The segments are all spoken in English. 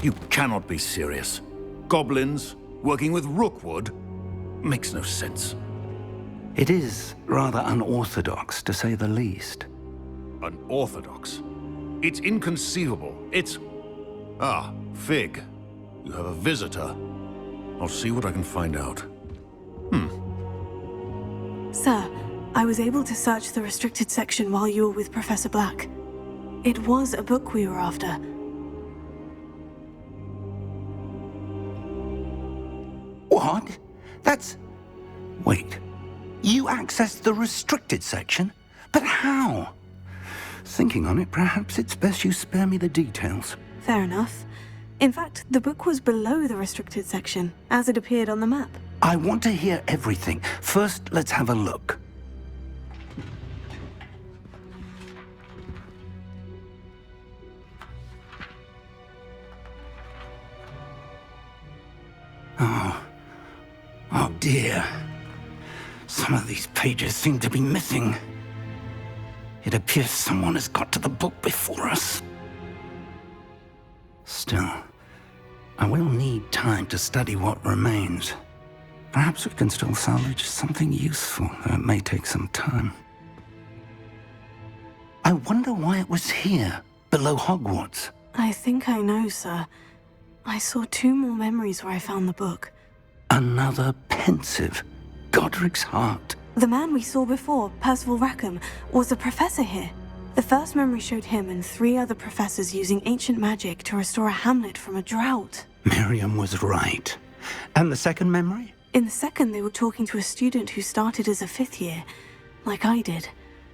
You cannot be serious. Goblins working with Rookwood? Makes no sense. It is rather unorthodox, to say the least. Unorthodox? It's inconceivable. It's... Ah, Fig. You have a visitor. I'll see what I can find out. Sir, I was able to search the restricted section while you were with Professor Black. It was a book we were after. What? That's... Wait. You accessed the restricted section? But how? Thinking on it, perhaps it's best you spare me the details. Fair enough. In fact, the book was below the restricted section, as it appeared on the map. I want to hear everything. First, let's have a look. Oh dear. Some of these pages seem to be missing. It appears someone has got to the book before us. Still, I will need time to study what remains. Perhaps we can still salvage something useful, though it may take some time. I wonder why it was here, below Hogwarts. I think I know, sir. I saw 2 more memories where I found the book. Another pensive. Godric's heart. The man we saw before, Percival Rackham, was a professor here. The first memory showed him and 3 other professors using ancient magic to restore a hamlet from a drought. Miriam was right. And the second memory? In the second, they were talking to a student who started as a 5th year, like I did.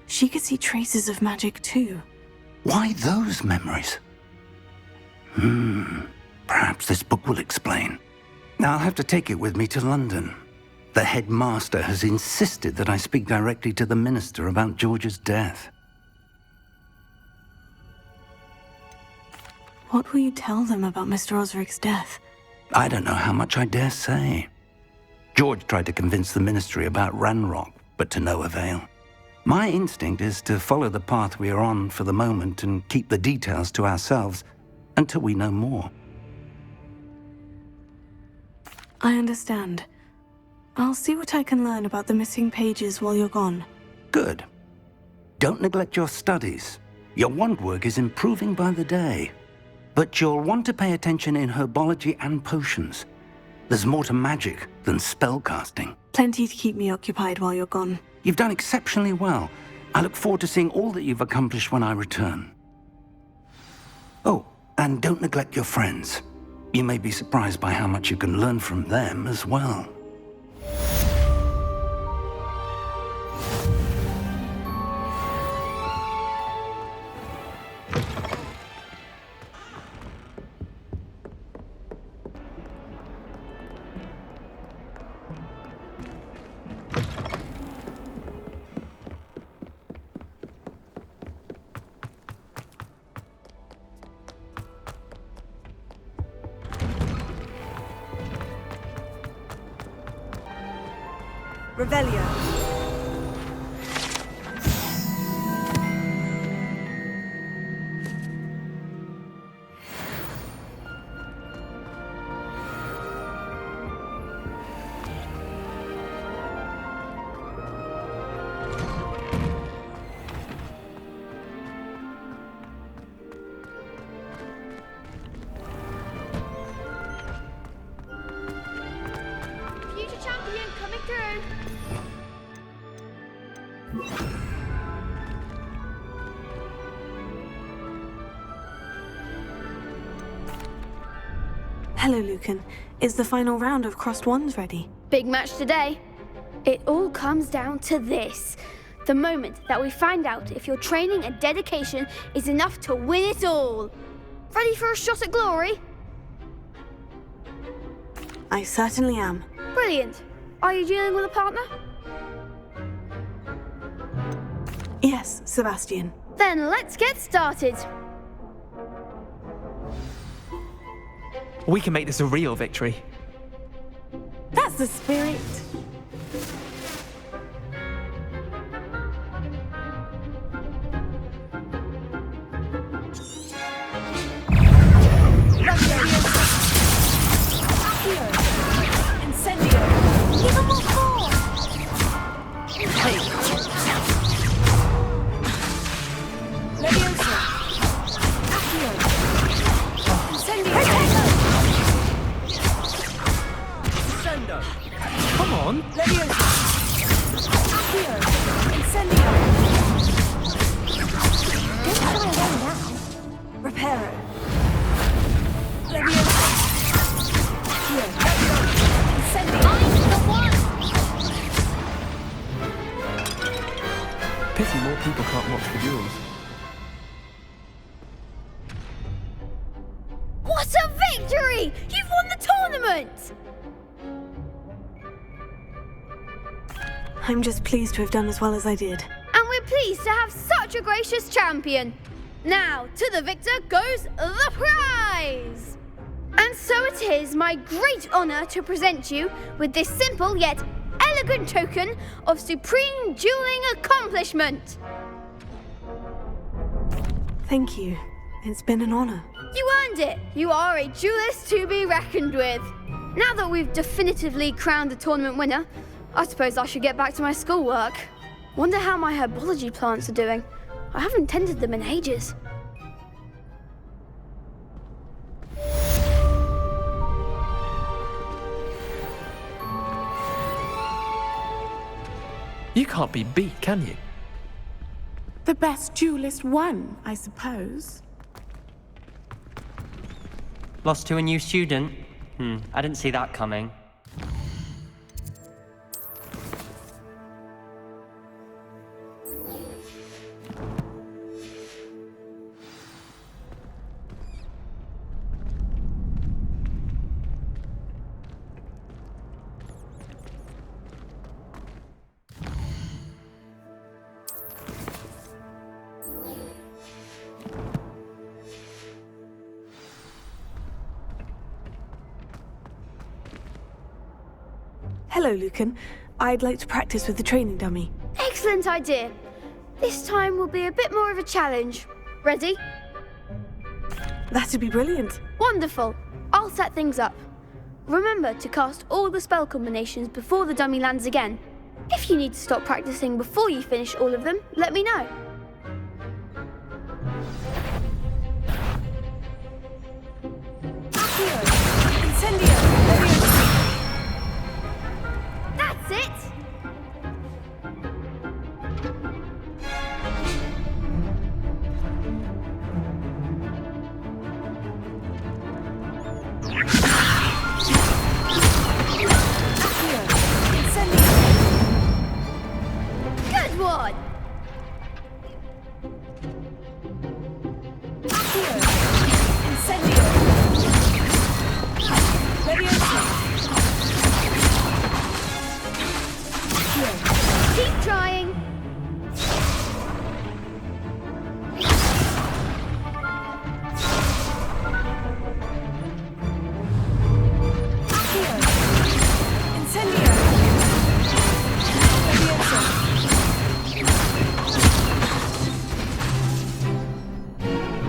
She could see traces of magic too. Why those memories? Perhaps this book will explain. Now I'll have to take it with me to London. The headmaster has insisted that I speak directly to the minister about George's death. What will you tell them about Mr. Osric's death? I don't know how much I dare say. George tried to convince the ministry about Ranrock, but to no avail. My instinct is to follow the path we are on for the moment and keep the details to ourselves until we know more. I understand. I'll see what I can learn about the missing pages while you're gone. Good. Don't neglect your studies. Your wand work is improving by the day. But you'll want to pay attention in herbology and potions. There's more to magic than spellcasting. Plenty to keep me occupied while you're gone. You've done exceptionally well. I look forward to seeing all that you've accomplished when I return. Oh, and don't neglect your friends. You may be surprised by how much you can learn from them as well. Revelio. Future champion coming through. Hello, Lucan. Is the final round of crossed wands ready? Big match today. It all comes down to this. The moment that we find out if your training and dedication is enough to win it all. Ready for a shot at glory? I certainly am. Brilliant. Are you dealing with a partner? Yes, Sebastian. Then let's get started. We can make this a real victory. That's the spirit. Let's on. Leviosa! Accio! Incendio! Don't try again now. Reparo! Leviosa! Accio! Incendio! I'm the one! Pity more people can't watch the duels. What a victory! You've won the tournament! I'm just pleased to have done as well as I did. And we're pleased to have such a gracious champion. Now, to the victor goes the prize! And so it is my great honour to present you with this simple yet elegant token of supreme dueling accomplishment. Thank you. It's been an honour. You earned it. You are a duelist to be reckoned with. Now that we've definitively crowned the tournament winner, I suppose I should get back to my schoolwork. Wonder how my herbology plants are doing. I haven't tended them in ages. You can't be beat, can you? The best duelist won, I suppose. Lost to a new student? I didn't see that coming. Hello, Lucan. I'd like to practice with the training dummy. Excellent idea. This time will be a bit more of a challenge. Ready? That'd be brilliant. Wonderful. I'll set things up. Remember to cast all the spell combinations before the dummy lands again. If you need to stop practicing before you finish all of them, let me know. Accio! Incendio! Leviosa! That's it! Accio! Incendio! Good one! Accio! Incendio! Leviosa! Accio! Keep trying. Accio! Incendio! Leviosa!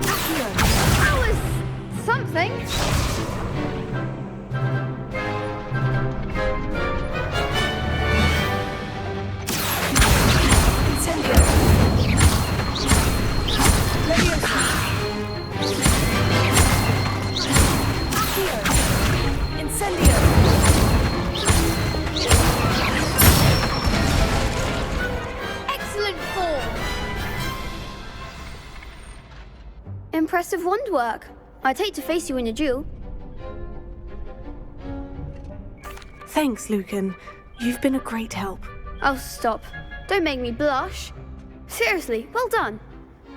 Accio! That was something. Incendio! Leviosa! Accio! Incendio! Excellent form. Impressive wand work. I'd hate to face you in a duel. Thanks, Lucan. You've been a great help. Oh, stop. Don't make me blush. Seriously, well done.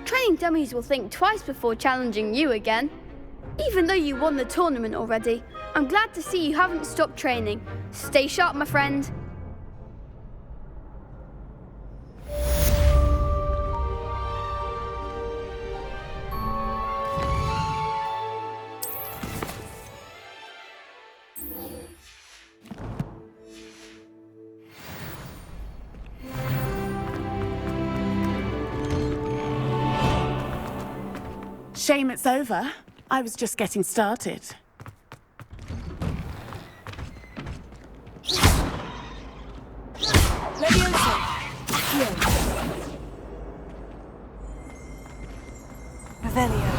Training dummies will think twice before challenging you again. Even though you won the tournament already, I'm glad to see you haven't stopped training. Stay sharp, my friend. Shame it's over. I was just getting started. Leviosa! Accio! Revelio!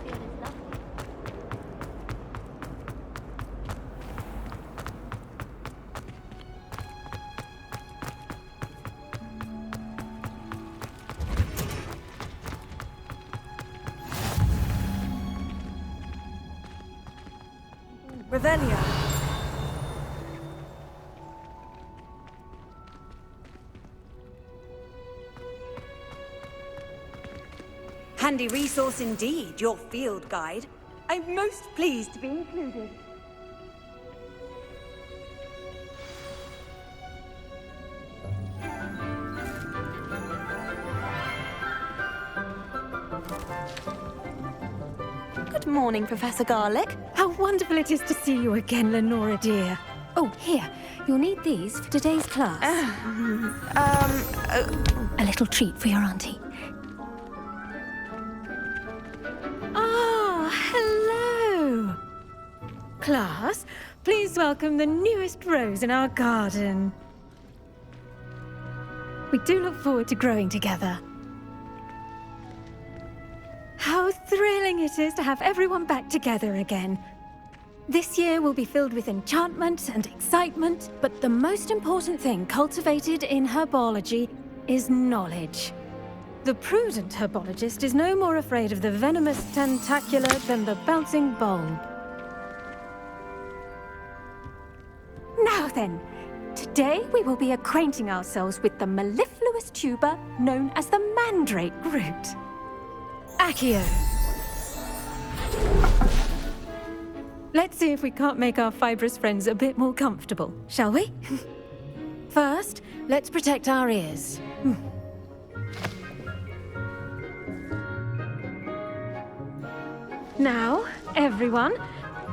field is lovely. Revelio. Handy resource indeed, your field guide. I'm most pleased to be included. Good morning, Professor Garlic. How wonderful it is to see you again, Lenora dear. Oh, here. You'll need these for today's class. A little treat for your auntie. Ah, hello. Class, please welcome the newest rose in our garden. We do look forward to growing together. How thrilling it is to have everyone back together again. This year will be filled with enchantment and excitement, but the most important thing cultivated in herbology is knowledge. The prudent herbologist is no more afraid of the venomous tentacula than the bouncing bulb. Now then, today we will be acquainting ourselves with the mellifluous tuber known as the mandrake root. Accio. Let's see if we can't make our fibrous friends a bit more comfortable, shall we? First, let's protect our ears. Now, everyone,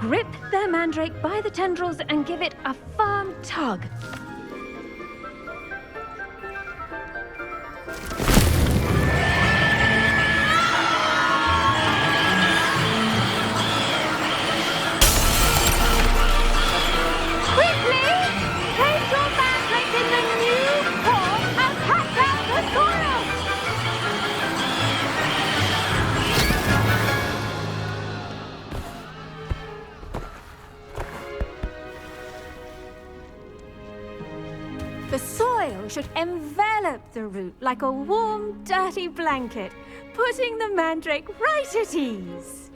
grip their mandrake by the tendrils and give it a firm tug. The soil should envelop the root like a warm, dirty blanket, putting the mandrake right at ease.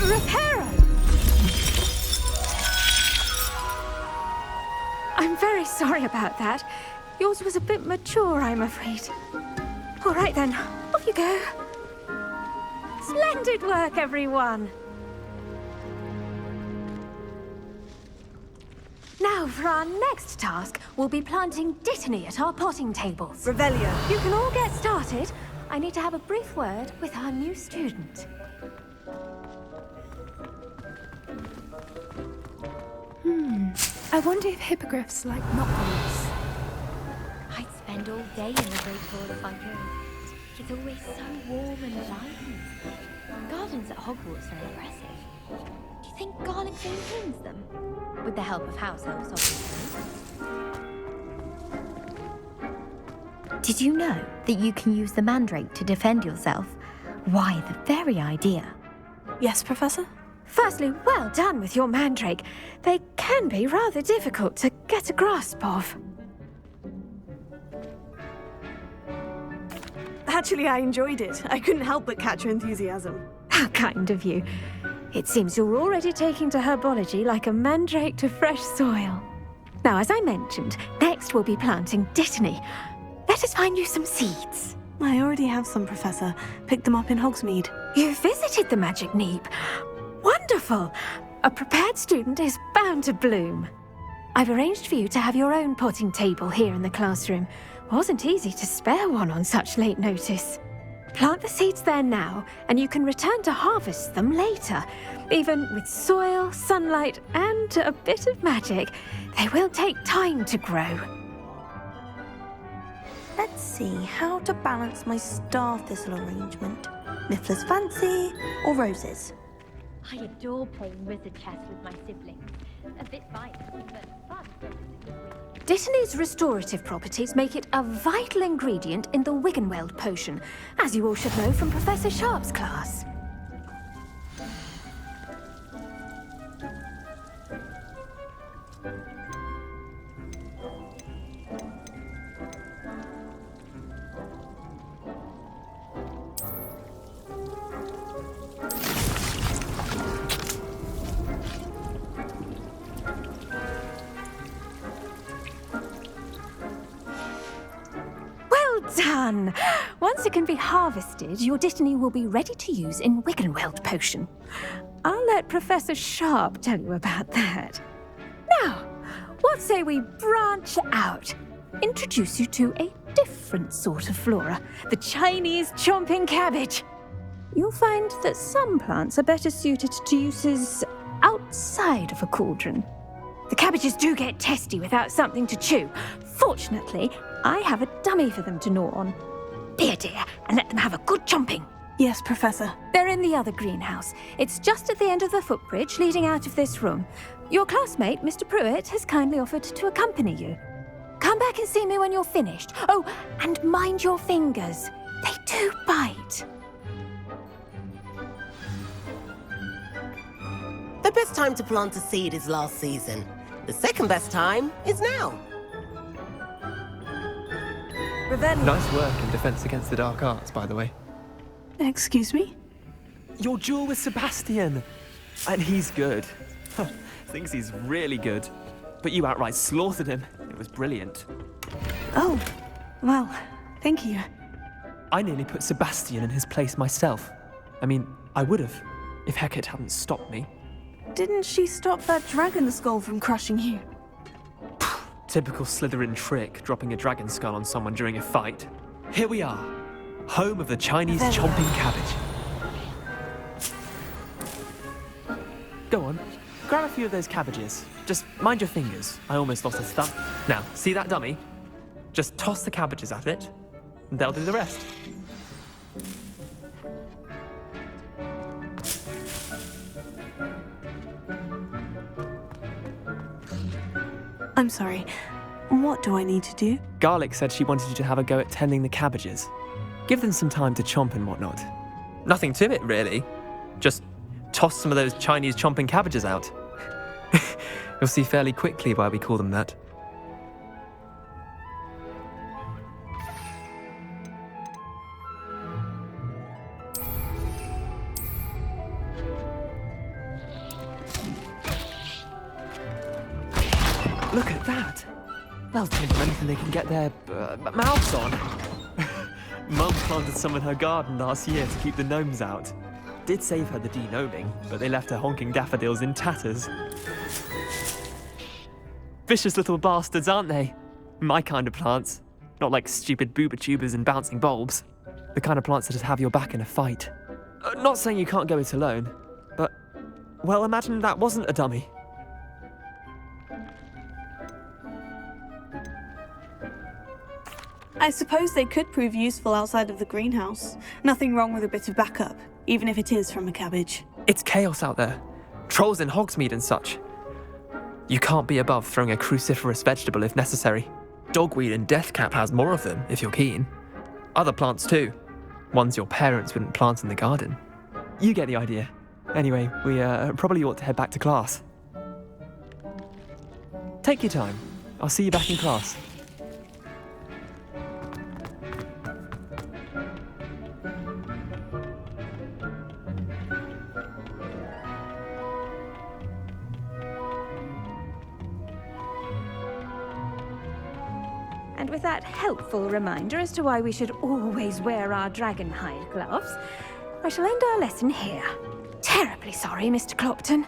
Reparo! I'm very sorry about that. Yours was a bit mature, I'm afraid. All right then, off you go. Splendid work, everyone! Now, for our next task, we'll be planting dittany at our potting tables. Revelio. You can all get started. I need to have a brief word with our new student. I wonder if hippogriffs like knotweeds. I'd spend all day in the Great Hall if I could. It's always so warm and lively. Gardens at Hogwarts are impressive. Do you think Garlic maintains them? With the help of house elves, obviously. Did you know that you can use the mandrake to defend yourself? Why, the very idea. Yes, Professor? Firstly, well done with your mandrake. They can be rather difficult to get a grasp of. Actually, I enjoyed it. I couldn't help but catch your enthusiasm. How kind of you. It seems you're already taking to herbology like a mandrake to fresh soil. Now, as I mentioned, next we'll be planting dittany. Let us find you some seeds. I already have some, Professor. Picked them up in Hogsmeade. You visited the Magic Neep. Wonderful! A prepared student is bound to bloom. I've arranged for you to have your own potting table here in the classroom. Wasn't easy to spare one on such late notice. Plant the seeds there now, and you can return to harvest them later. Even with soil, sunlight, and a bit of magic, they will take time to grow. Let's see how to balance my star thistle arrangement. Miffler's fancy or roses? I adore playing wizard chess with my siblings. A bit violent, but fun. Dittany's restorative properties make it a vital ingredient in the Wiggenweld potion, as you all should know from Professor Sharp's class. Done! Once it can be harvested, your Dittany will be ready to use in Wiggenweld potion. I'll let Professor Sharp tell you about that. Now, what say we branch out? Introduce you to a different sort of flora, the Chinese chomping cabbage. You'll find that some plants are better suited to uses outside of a cauldron. The cabbages do get testy without something to chew. Fortunately, I have a dummy for them to gnaw on. Be a dear and let them have a good chomping. Yes, Professor. They're in the other greenhouse. It's just at the end of the footbridge leading out of this room. Your classmate, Mr. Pruitt, has kindly offered to accompany you. Come back and see me when you're finished. Oh, and mind your fingers. They do bite. The best time to plant a seed is last season. The second best time is now. Nice work in Defense Against the Dark Arts, by the way. Excuse me? Your duel with Sebastian! And he's good. Thinks he's really good. But you outright slaughtered him. It was brilliant. Oh, well, thank you. I nearly put Sebastian in his place myself. I mean, I would have, if Hecate hadn't stopped me. Didn't she stop that dragon skull from crushing you? Typical Slytherin trick, dropping a dragon skull on someone during a fight. Here we are, home of the Chinese chomping cabbage. Go on, grab a few of those cabbages. Just mind your fingers. I almost lost a thumb. Now, see that dummy? Just toss the cabbages at it, and they'll do the rest. I'm sorry. What do I need to do? Garlic said she wanted you to have a go at tending the cabbages. Give them some time to chomp and whatnot. Nothing to it, really. Just toss some of those Chinese chomping cabbages out. You'll see fairly quickly why we call them that. Look at that! They'll tend to anything they can get their mouths on. Mum planted some in her garden last year to keep the gnomes out. Did save her the de-gnoming, but they left her honking daffodils in tatters. Vicious little bastards, aren't they? My kind of plants. Not like stupid booba tubers and bouncing bulbs. The kind of plants that just have your back in a fight. Not saying you can't go it alone, but, well, imagine that wasn't a dummy. I suppose they could prove useful outside of the greenhouse. Nothing wrong with a bit of backup, even if it is from a cabbage. It's chaos out there. Trolls in Hogsmeade and such. You can't be above throwing a cruciferous vegetable if necessary. Dogweed and deathcap has more of them, if you're keen. Other plants too. Ones your parents wouldn't plant in the garden. You get the idea. Anyway, we probably ought to head back to class. Take your time. I'll see you back in class. And with that helpful reminder as to why we should always wear our dragon hide gloves, I shall end our lesson here. Terribly sorry, Mr. Clopton.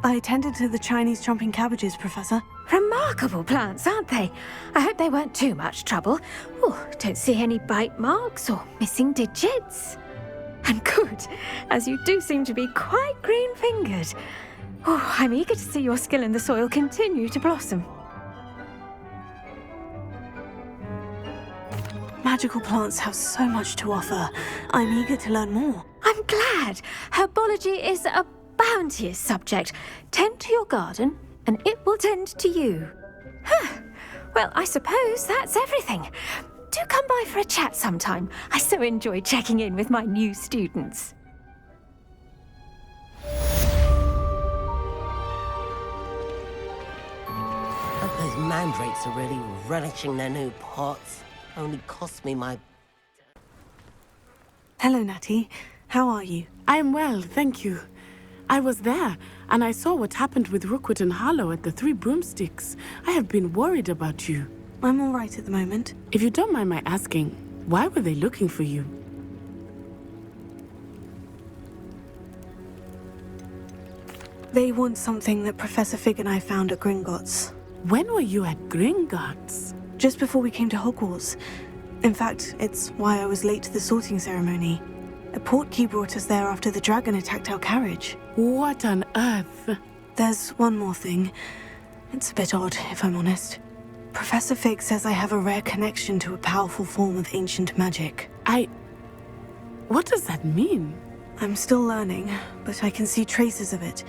I attended to the Chinese chomping cabbages, Professor. Remarkable plants, aren't they? I hope they weren't too much trouble. Oh, don't see any bite marks or missing digits. And good, as you do seem to be quite green-fingered. Oh, I'm eager to see your skill in the soil continue to blossom. Magical plants have so much to offer. I'm eager to learn more. I'm glad. Herbology is a bounteous subject. Tend to your garden, and it will tend to you. Well, I suppose that's everything. Do come by for a chat sometime. I so enjoy checking in with my new students. But those mandrakes are really relishing their new pots. Only cost me my... Hello, Natty. How are you? I am well, thank you. I was there, and I saw what happened with Rookwood and Harlow at the Three Broomsticks. I have been worried about you. I'm all right at the moment. If you don't mind my asking, why were they looking for you? They want something that Professor Fig and I found at Gringotts. When were you at Gringotts? Just before we came to Hogwarts. In fact, it's why I was late to the sorting ceremony. A portkey brought us there after the dragon attacked our carriage. What on earth? There's one more thing. It's a bit odd, if I'm honest. Professor Fig says I have a rare connection to a powerful form of ancient magic. What does that mean? I'm still learning, but I can see traces of it.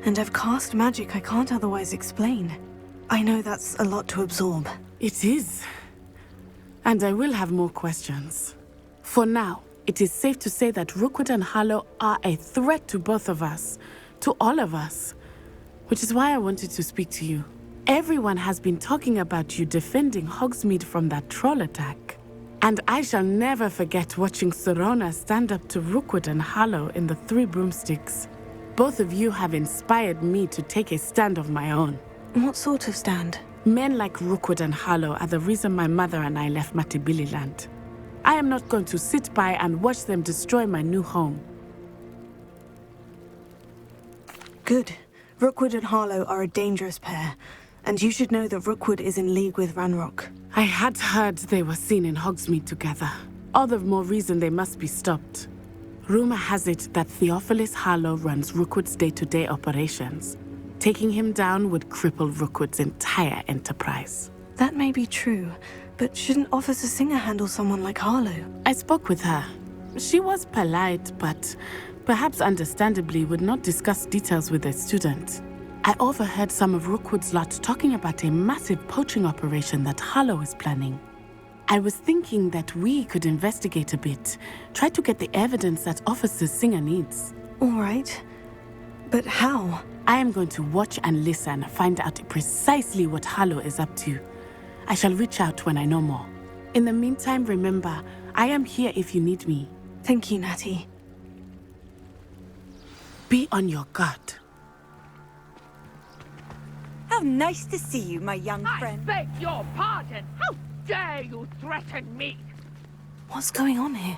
And I've cast magic I can't otherwise explain. I know that's a lot to absorb. It is. And I will have more questions. For now, it is safe to say that Rookwood and Harlow are a threat to both of us. To all of us. Which is why I wanted to speak to you. Everyone has been talking about you defending Hogsmeade from that troll attack. And I shall never forget watching Serona stand up to Rookwood and Harlow in the Three Broomsticks. Both of you have inspired me to take a stand of my own. What sort of stand? Men like Rookwood and Harlow are the reason my mother and I left Matibililand. I am not going to sit by and watch them destroy my new home. Good. Rookwood and Harlow are a dangerous pair. And you should know that Rookwood is in league with Ranrock. I had heard they were seen in Hogsmeade together. All the more reason they must be stopped. Rumor has it that Theophilus Harlow runs Rookwood's day-to-day operations. Taking him down would cripple Rookwood's entire enterprise. That may be true, but shouldn't Officer Singer handle someone like Harlow? I spoke with her. She was polite, but perhaps understandably would not discuss details with a student. I overheard some of Rookwood's lot talking about a massive poaching operation that Harlow is planning. I was thinking that we could investigate a bit, try to get the evidence that Officer Singer needs. All right. But how? I am going to watch and listen, find out precisely what Harlow is up to. I shall reach out when I know more. In the meantime, remember, I am here if you need me. Thank you, Natty. Be on your guard. How nice to see you, my young friend. I beg your pardon. How dare you threaten me? What's going on here?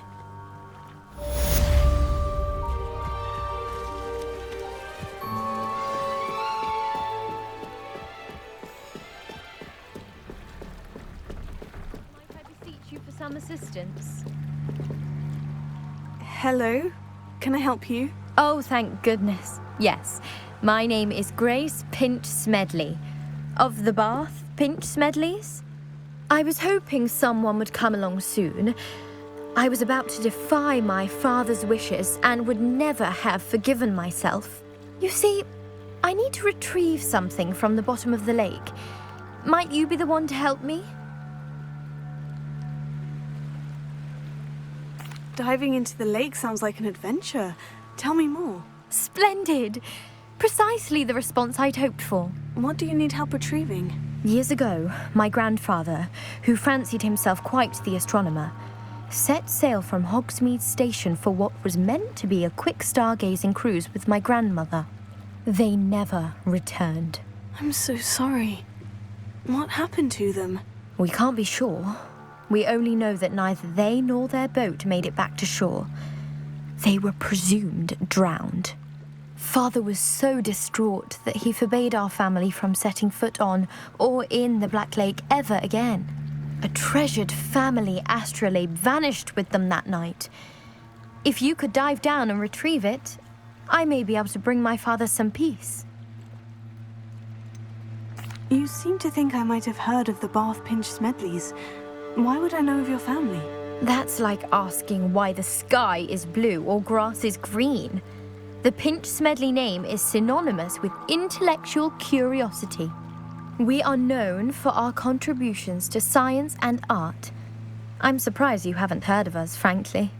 Might I beseech you for some assistance? Hello? Can I help you? Oh, thank goodness. Yes. My name is Grace Pinch Smedley, of the Bath Pinch Smedleys. I was hoping someone would come along soon. I was about to defy my father's wishes and would never have forgiven myself. You see, I need to retrieve something from the bottom of the lake. Might you be the one to help me? Diving into the lake sounds like an adventure. Tell me more. Splendid! Precisely the response I'd hoped for. What do you need help retrieving? Years ago, my grandfather, who fancied himself quite the astronomer, set sail from Hogsmeade Station for what was meant to be a quick stargazing cruise with my grandmother. They never returned. I'm so sorry. What happened to them? We can't be sure. We only know that neither they nor their boat made it back to shore. They were presumed drowned. Father was so distraught that he forbade our family from setting foot on or in the Black Lake ever again. A treasured family astrolabe vanished with them that night. If you could dive down and retrieve it, I may be able to bring my father some peace. You seem to think I might have heard of the Bath Pinch Smedleys. Why would I know of your family? That's like asking why the sky is blue or grass is green. The Pinch Smedley name is synonymous with intellectual curiosity. We are known for our contributions to science and art. I'm surprised you haven't heard of us, frankly.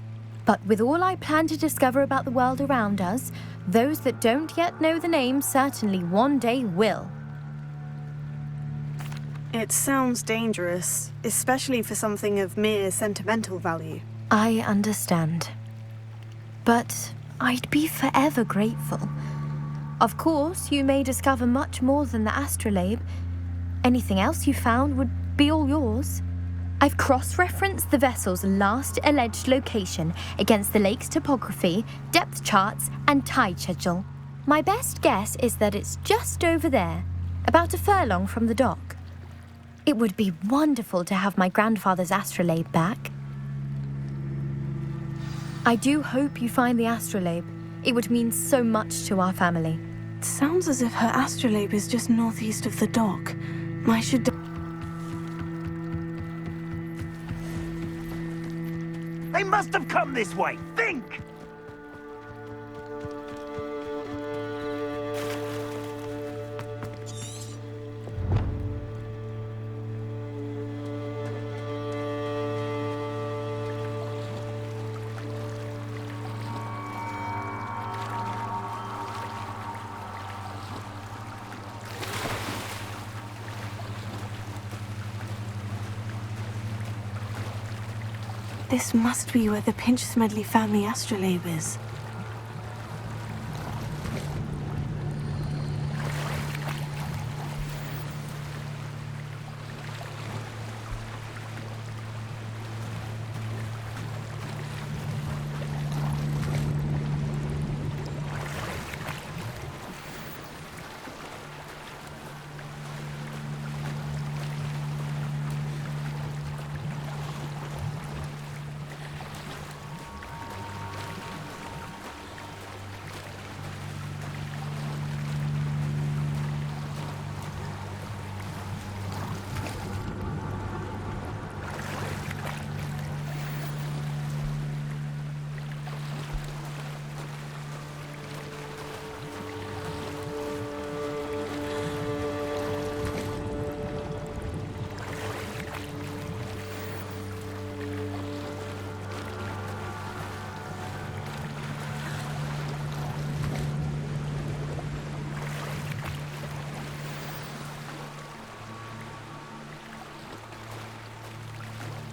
But with all I plan to discover about the world around us, those that don't yet know the name certainly one day will. It sounds dangerous, especially for something of mere sentimental value. I understand. But I'd be forever grateful. Of course, you may discover much more than the astrolabe. Anything else you found would be all yours. I've cross-referenced the vessel's last alleged location against the lake's topography, depth charts, and tide schedule. My best guess is that it's just over there, about a furlong from the dock. It would be wonderful to have my grandfather's astrolabe back. I do hope you find the astrolabe. It would mean so much to our family. It sounds as if her astrolabe is just northeast of the dock. I should... They must have come this way. Think! This must be where the Pinch-Smedley family astrolabe is.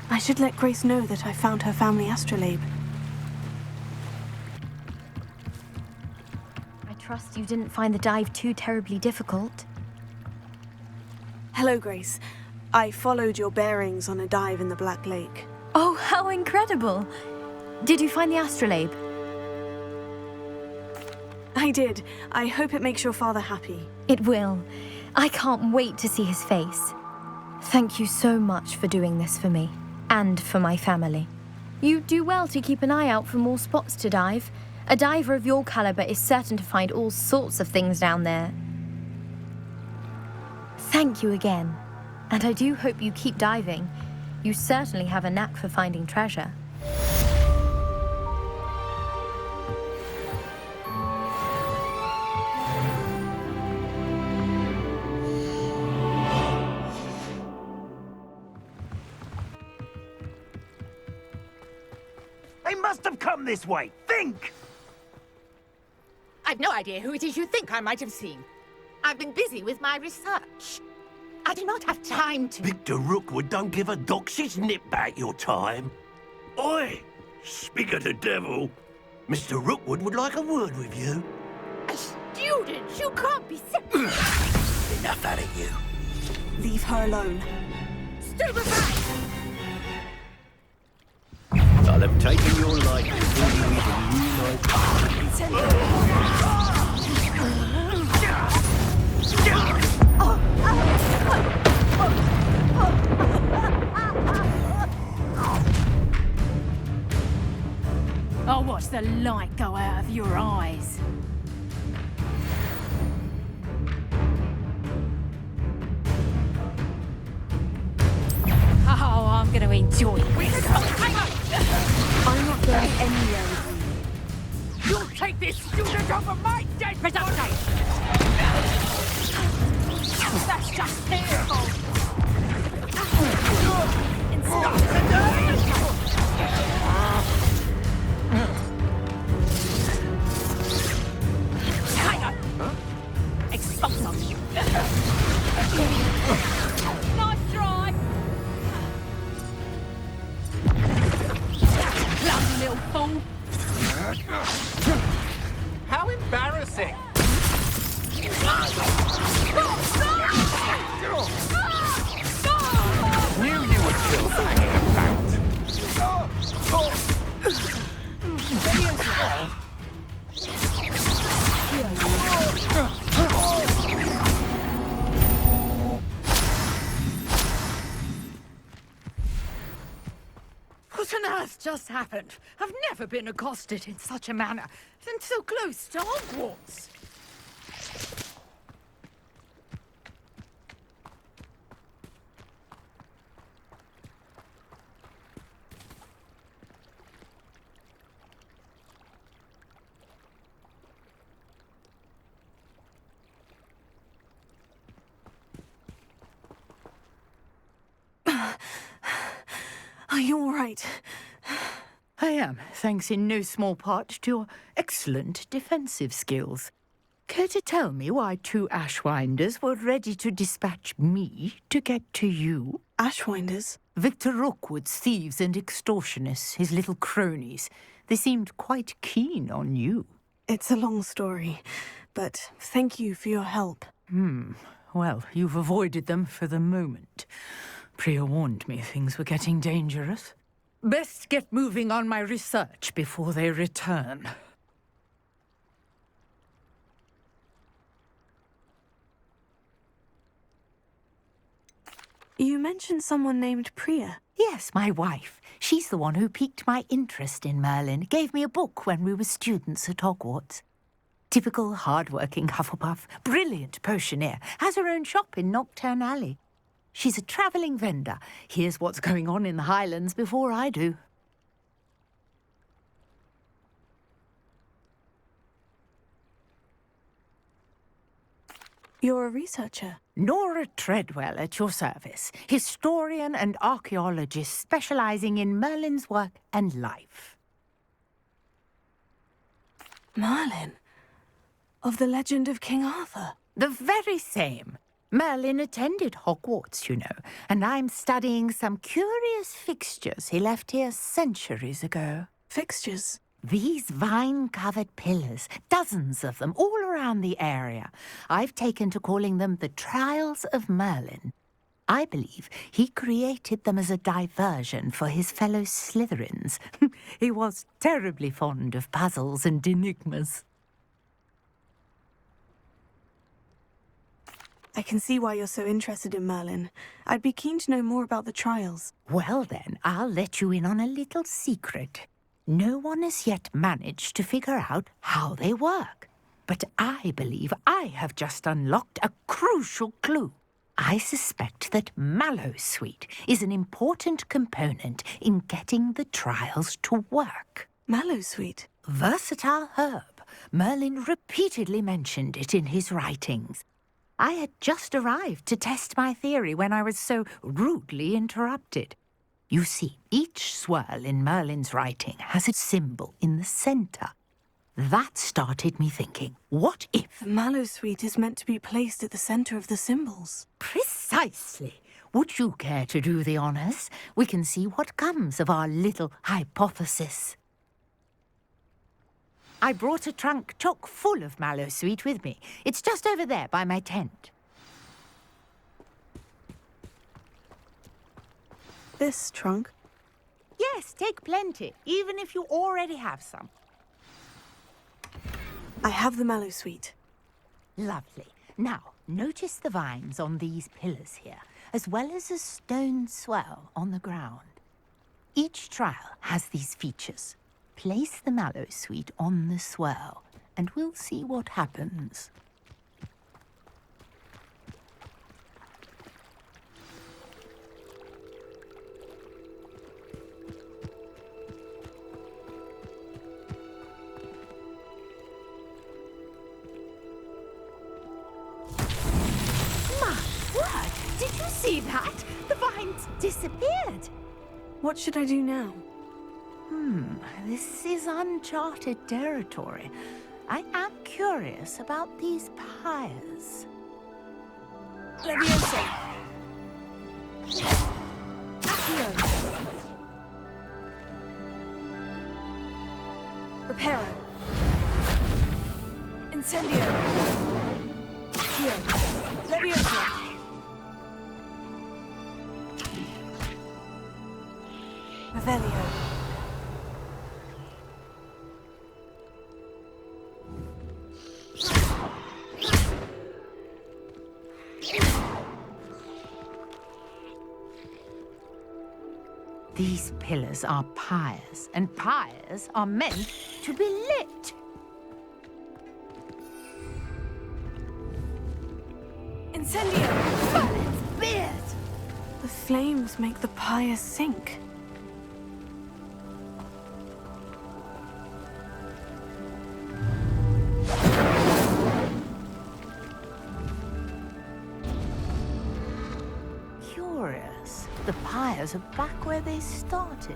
I should let Grace know that I found her family astrolabe. I trust you didn't find the dive too terribly difficult. Hello, Grace. I followed your bearings on a dive in the Black Lake. Oh, how incredible! Did you find the astrolabe? I did. I hope it makes your father happy. It will. I can't wait to see his face. Thank you so much for doing this for me. And for my family. You do well to keep an eye out for more spots to dive. A diver of your caliber is certain to find all sorts of things down there. Thank you again. And I do hope you keep diving. You certainly have a knack for finding treasure. Must have come this way. Think! I've no idea who it is you think I might have seen. I've been busy with my research. I do not have time to... Victor Rookwood don't give a doxy's nip back your time. Oi! Speak of the devil. Mr. Rookwood would like a word with you. A student? You can't be serious. Enough out of you. Leave her alone. Stupefy! I'll have taken your life before you even knew I'll watch the light go out of your eyes. Oh, I'm going to enjoy this. I'm not going anywhere with you. You'll take this student over my dead body! That's just fearful. Nice try. Bloody little fool. How embarrassing! Knew you were still hanging about. What on earth just happened? I've never been accosted in such a manner, and so close to Hogwarts. Are you all right? I am, thanks in no small part to your excellent defensive skills. Care to tell me why 2 Ashwinders were ready to dispatch me to get to you? Ashwinders? Victor Rookwood's thieves and extortionists, his little cronies. They seemed quite keen on you. It's a long story, but thank you for your help. Well, you've avoided them for the moment. Priya warned me things were getting dangerous. Best get moving on my research before they return. You mentioned someone named Priya. Yes, my wife. She's the one who piqued my interest in Merlin. Gave me a book when we were students at Hogwarts. Typical hard-working Hufflepuff, brilliant potioneer, has her own shop in Knockturn Alley. She's a travelling vendor. Hears what's going on in the Highlands before I do. You're a researcher? Nora Treadwell at your service. Historian and archaeologist specialising in Merlin's work and life. Merlin? Of the legend of King Arthur? The very same. Merlin attended Hogwarts, you know, and I'm studying some curious fixtures he left here centuries ago. Fixtures? These vine-covered pillars, dozens of them, all around the area. I've taken to calling them the Trials of Merlin. I believe he created them as a diversion for his fellow Slytherins. He was terribly fond of puzzles and enigmas. I can see why you're so interested in Merlin. I'd be keen to know more about the trials. Well then, I'll let you in on a little secret. No one has yet managed to figure out how they work. But I believe I have just unlocked a crucial clue. I suspect that Mallowsweet is an important component in getting the trials to work. Mallowsweet? Versatile herb. Merlin repeatedly mentioned it in his writings. I had just arrived to test my theory when I was so rudely interrupted. You see, each swirl in Merlin's writing has a symbol in the centre. That started me thinking, what if... The Mallowsweet is meant to be placed at the centre of the symbols. Precisely. Would you care to do the honours? We can see what comes of our little hypothesis. I brought a trunk chock full of Mallowsweet with me. It's just over there by my tent. This trunk? Yes, take plenty, even if you already have some. I have the Mallowsweet. Lovely. Now, notice the vines on these pillars here, as well as a stone swell on the ground. Each trial has these features. Place the Mallowsweet on the swirl, and we'll see what happens. See that? The vines disappeared. What should I do now? This is uncharted territory. I am curious about these pyres. Leviosa! Accio! Reparo! Incendio! Accio! Leviosa! Revelio! These pillars are pyres, and pyres are meant to be lit. Incendio! Balance beard! The flames make the pyre sink. Curious. The pyres are back where they started.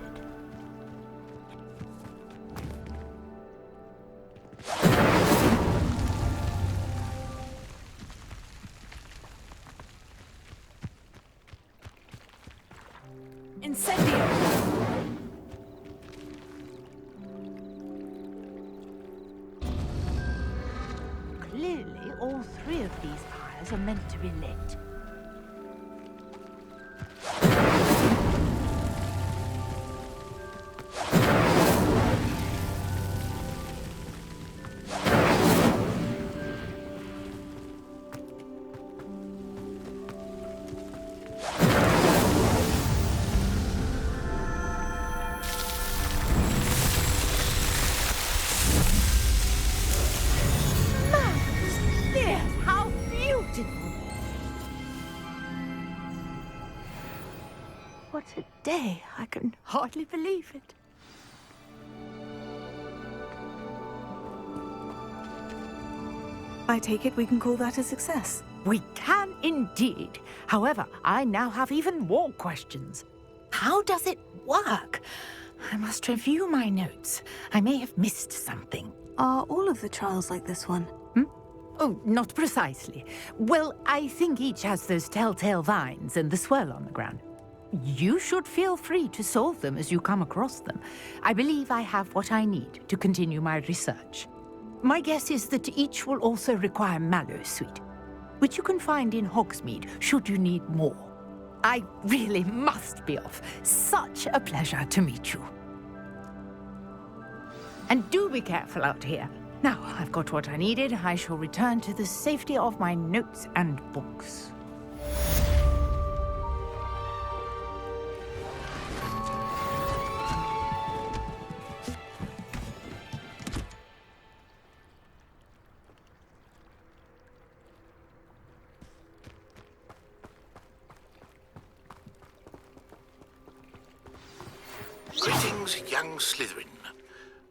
Incendio! Clearly, all three of these pyres are meant to be lit. How beautiful! What a day! I can hardly believe it. I take it we can call that a success. We can indeed. However, I now have even more questions. How does it work? I must review my notes. I may have missed something. Are all of the trials like this one? Oh, not precisely. Well, I think each has those telltale vines and the swirl on the ground. You should feel free to solve them as you come across them. I believe I have what I need to continue my research. My guess is that each will also require mallow sweet, which you can find in Hogsmeade should you need more. I really must be off. Such a pleasure to meet you. And do be careful out here. Now I've got what I needed, I shall return to the safety of my notes and books. Greetings, young Slytherin.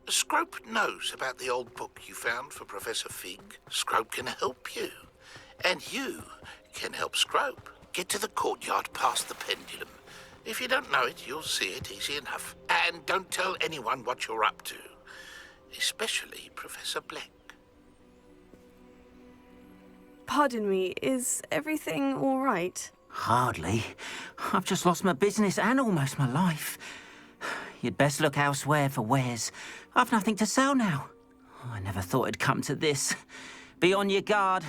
Scrope knows about the old book you found for Professor Fig. Scrope can help you. And you can help Scrope. Get to the courtyard past the pendulum. If you don't know it, you'll see it easy enough. And don't tell anyone what you're up to. Especially Professor Black. Pardon me, is everything all right? Hardly. I've just lost my business and almost my life. You'd best look elsewhere for wares. I've nothing to sell now. I never thought it'd come to this. Be on your guard.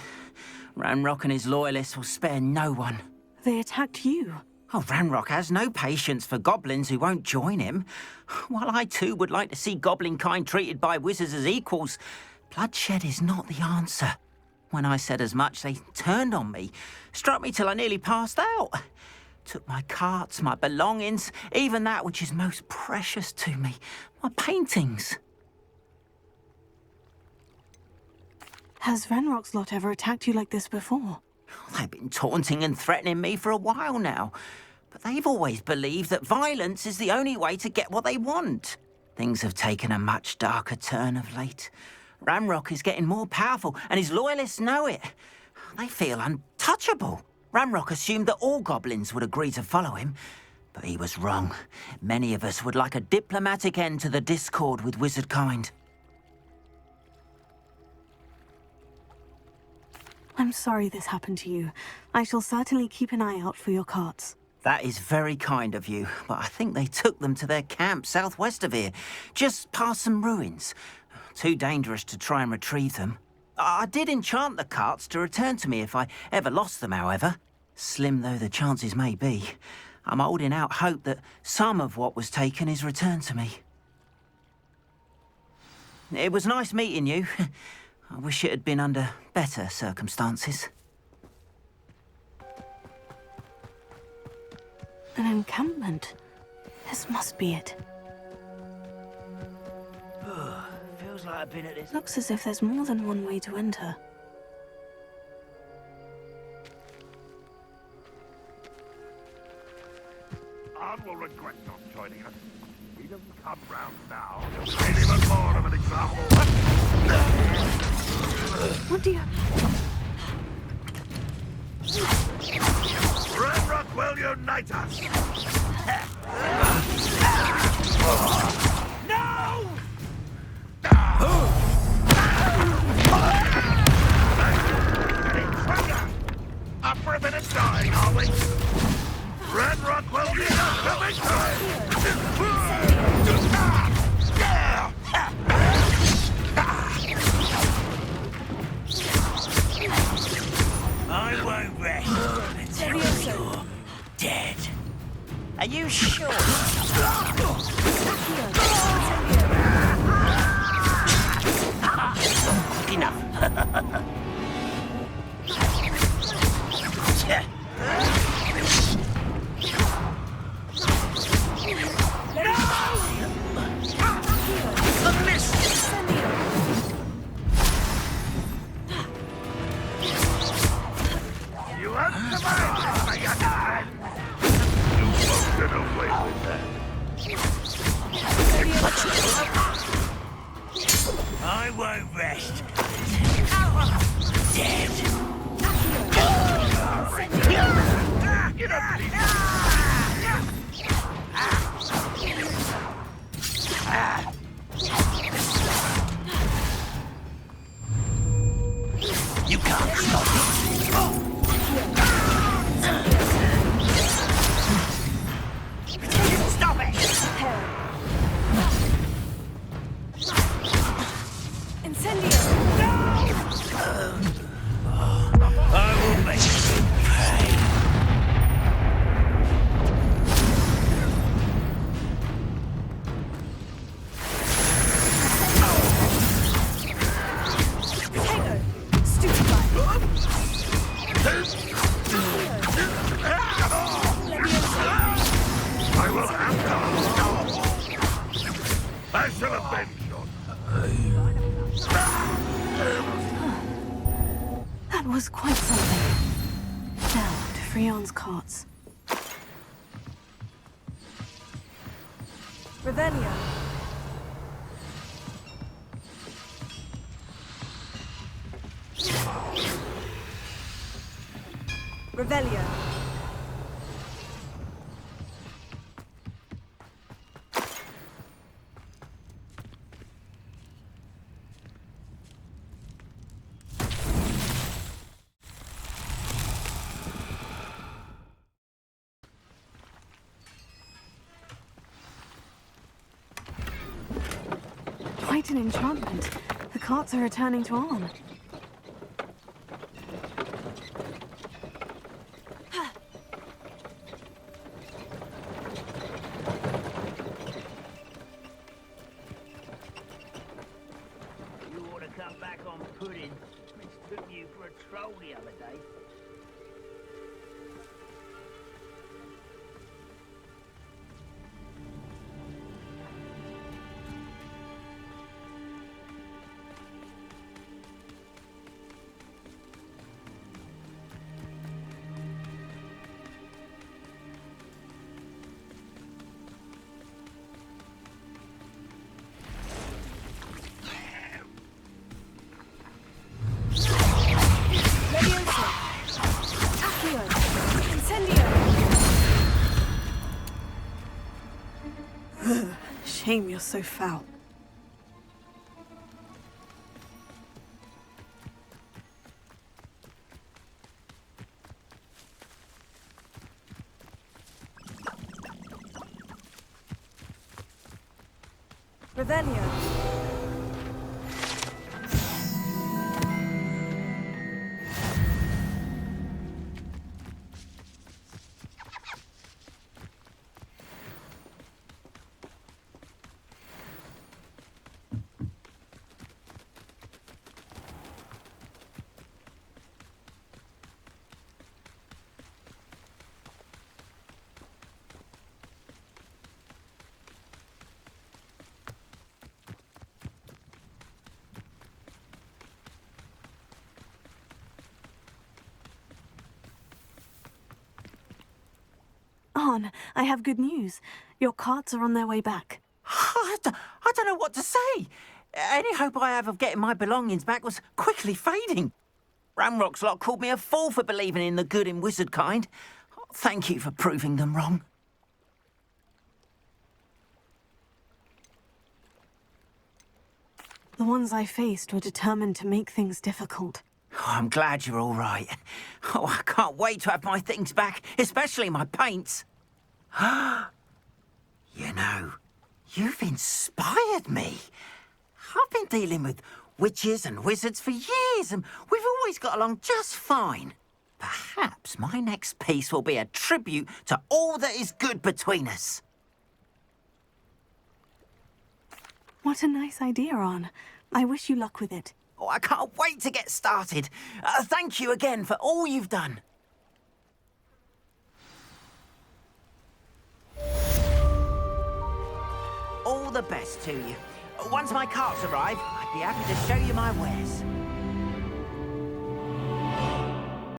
Ranrock and his loyalists will spare no one. They attacked you. Oh, Ranrock has no patience for goblins who won't join him. While I too would like to see goblin kind treated by wizards as equals, bloodshed is not the answer. When I said as much, they turned on me, struck me till I nearly passed out. Took my carts, my belongings, even that which is most precious to me, my paintings. Has Ranrock's lot ever attacked you like this before? They've been taunting and threatening me for a while now, but they've always believed that violence is the only way to get what they want. Things have taken a much darker turn of late. Ranrock is getting more powerful, and his loyalists know it. They feel untouchable. Ranrock assumed that all goblins would agree to follow him, but he was wrong. Many of us would like a diplomatic end to the discord with wizard kind. I'm sorry this happened to you. I shall certainly keep an eye out for your carts. That is very kind of you, but I think they took them to their camp southwest of here, just past some ruins. Too dangerous to try and retrieve them. I did enchant the carts to return to me if I ever lost them, however. Slim though the chances may be, I'm holding out hope that some of what was taken is returned to me. It was nice meeting you. I wish it had been under better circumstances. An encampment. This must be it. Feels like I've been at this. Looks as if there's more than one way to enter. Anne will regret not joining us. He doesn't come round now. He'll need even more of an example. What do you... Ranrock will unite us! No! Up for a bit of dying, are we? Ranrock will lead us to victory! I won't rest until you're dead. Are you sure? Enough. You have survived, my young man! You won't get away with that. I won't rest. Dead. You don't need You can't stop me. Stop it! Incendio! I will make you pay. I will have them. I shall avenge your... That was quite something. Now, to Freon's carts. Revelio. Revelio. Quite an enchantment. The carts are returning to Arn. You ought to come back on pudding. Mistook you for a troll the other day. shame you're so foul. Revelio. Arn, I have good news. Your carts are on their way back. I don't know what to say. Any hope I have of getting my belongings back was quickly fading. Ranrock's lot called me a fool for believing in the good in wizard kind. Thank you for proving them wrong. The ones I faced were determined to make things difficult. Oh, I'm glad you're all right. Oh, I can't wait to have my things back, especially my paints. You know, you've inspired me. I've been dealing with witches and wizards for years, and we've always got along just fine. Perhaps my next piece will be a tribute to all that is good between us. What a nice idea, Arn. I wish you luck with it. Oh, I can't wait to get started. Thank you again for all you've done. All the best to you. Once my carts arrive, I'd be happy to show you my wares.